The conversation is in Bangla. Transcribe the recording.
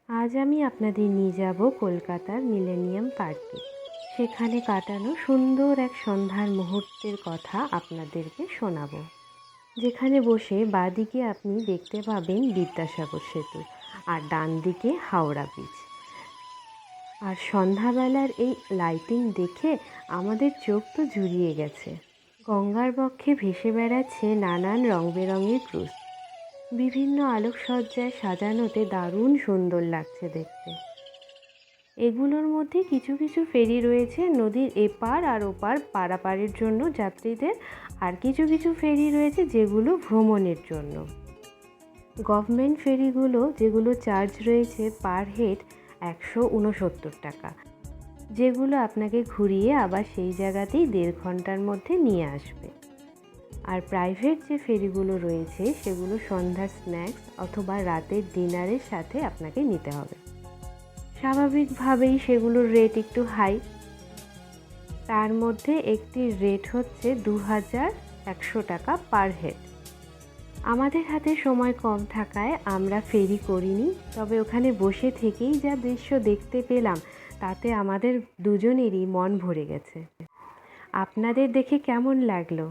আজ আমি আপনাদের নিয়ে যাব কলকাতার মিলেনিয়াম পার্কে। সেখানে কাটানো সুন্দর এক সন্ধ্যার মুহূর্তের কথা আপনাদেরকে শোনাবো, যেখানে বসে বাঁদিকে আপনি দেখতে পাবেন বিদ্যাসাগর সেতু আর ডান দিকে হাওড়া ব্রিজ। আর সন্ধ্যাবেলার এই লাইটিং দেখে আমাদের চোখ তো জুড়িয়ে গেছে। গঙ্গার বক্ষে ভেসে বেড়াচ্ছে নানান রং বেরঙের ক্রুজ। বিভিন্ন আলোকসজ্জায় সাজানোতে দারুণ সুন্দর লাগছে দেখতে। এগুলোর মধ্যে কিছু কিছু ফেরি রয়েছে নদীর এপার আর ওপার পারাপারের জন্য যাত্রীদের, আর কিছু কিছু ফেরি রয়েছে যেগুলো ভ্রমণের জন্য। গভর্নমেন্ট ফেরিগুলো যেগুলো চার্জ রয়েছে পার হেড 169 টাকা, যেগুলো আপনাকে ঘুরিয়ে আবার সেই জায়গাতেই 1.5 ঘন্টার মধ্যে নিয়ে আসবে। আর প্রাইভেট যে ফেরিগুলো রয়েছে সেগুলো সন্ধ্যার স্ন্যাক্স অথবা রাতের ডিনারের সাথে আপনাকে নিতে হবে। স্বাভাবিকভাবেই সেগুলোর রেট একটু হাই। তার মধ্যে একটি রেট হচ্ছে 2100 টাকা পার হেড। আমাদের হাতে সময় কম থাকায় আমরা ফেরি করিনি, তবে ওখানে বসে থেকেই যা দৃশ্য দেখতে পেলাম তাতে আমাদের দুজনেরই মন ভরে গেছে। আপনাদের দেখে কেমন লাগলো?